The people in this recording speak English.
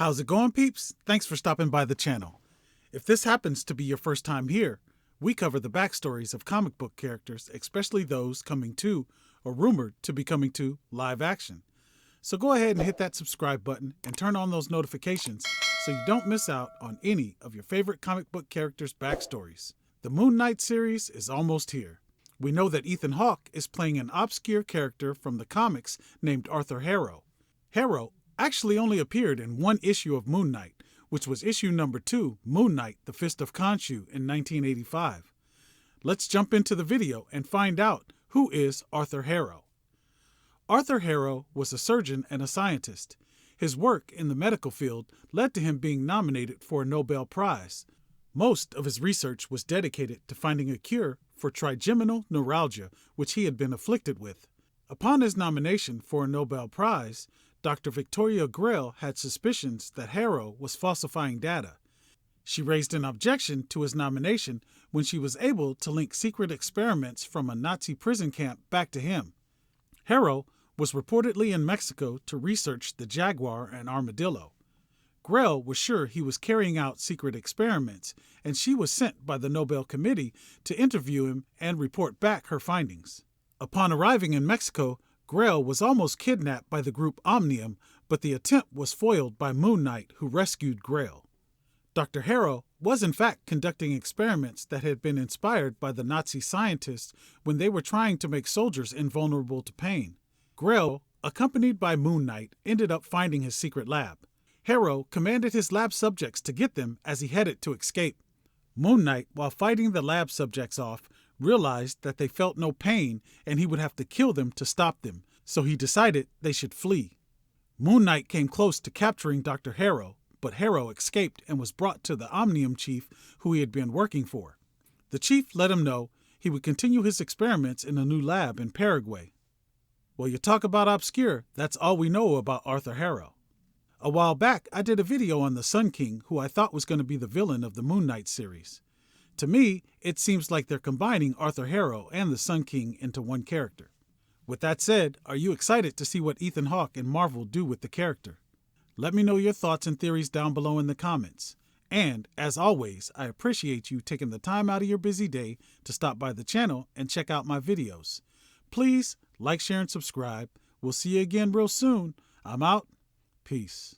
How's it going, peeps? Thanks for stopping by the channel. If this happens to be your first time here, we cover the backstories of comic book characters, especially those coming to, or rumored to be coming to, live action. So go ahead and hit that subscribe button and turn on those notifications so you don't miss out on any of your favorite comic book characters' backstories. The Moon Knight series is almost here. We know that Ethan Hawke is playing an obscure character from the comics named Arthur Harrow. Harrow actually only appeared in one issue of Moon Knight, which was issue number 2, Moon Knight, The Fist of Khonshu in 1985. Let's jump into the video and find out who is Arthur Harrow. Arthur Harrow was a surgeon and a scientist. His work in the medical field led to him being nominated for a Nobel Prize. Most of his research was dedicated to finding a cure for trigeminal neuralgia, which he had been afflicted with. Upon his nomination for a Nobel Prize, Dr. Victoria Grell had suspicions that Harrow was falsifying data. She raised an objection to his nomination when she was able to link secret experiments from a Nazi prison camp back to him. Harrow was reportedly in Mexico to research the jaguar and armadillo. Grell was sure he was carrying out secret experiments, and she was sent by the Nobel Committee to interview him and report back her findings. Upon arriving in Mexico, Grell was almost kidnapped by the group Omnium, but the attempt was foiled by Moon Knight, who rescued Grell. Dr. Harrow was in fact conducting experiments that had been inspired by the Nazi scientists when they were trying to make soldiers invulnerable to pain. Grell, accompanied by Moon Knight, ended up finding his secret lab. Harrow commanded his lab subjects to get them as he headed to escape. Moon Knight, while fighting the lab subjects off, realized that they felt no pain and he would have to kill them to stop them, so he decided they should flee. Moon Knight came close to capturing Dr. Harrow, but Harrow escaped and was brought to the Omnium chief who he had been working for. The chief let him know he would continue his experiments in a new lab in Paraguay. Well, you talk about obscure, that's all we know about Arthur Harrow. A while back, I did a video on the Sun King, who I thought was going to be the villain of the Moon Knight series. To me, it seems like they're combining Arthur Harrow and the Sun King into one character. With that said, are you excited to see what Ethan Hawke and Marvel do with the character? Let me know your thoughts and theories down below in the comments. And, as always, I appreciate you taking the time out of your busy day to stop by the channel and check out my videos. Please like, share, and subscribe. We'll see you again real soon. I'm out. Peace.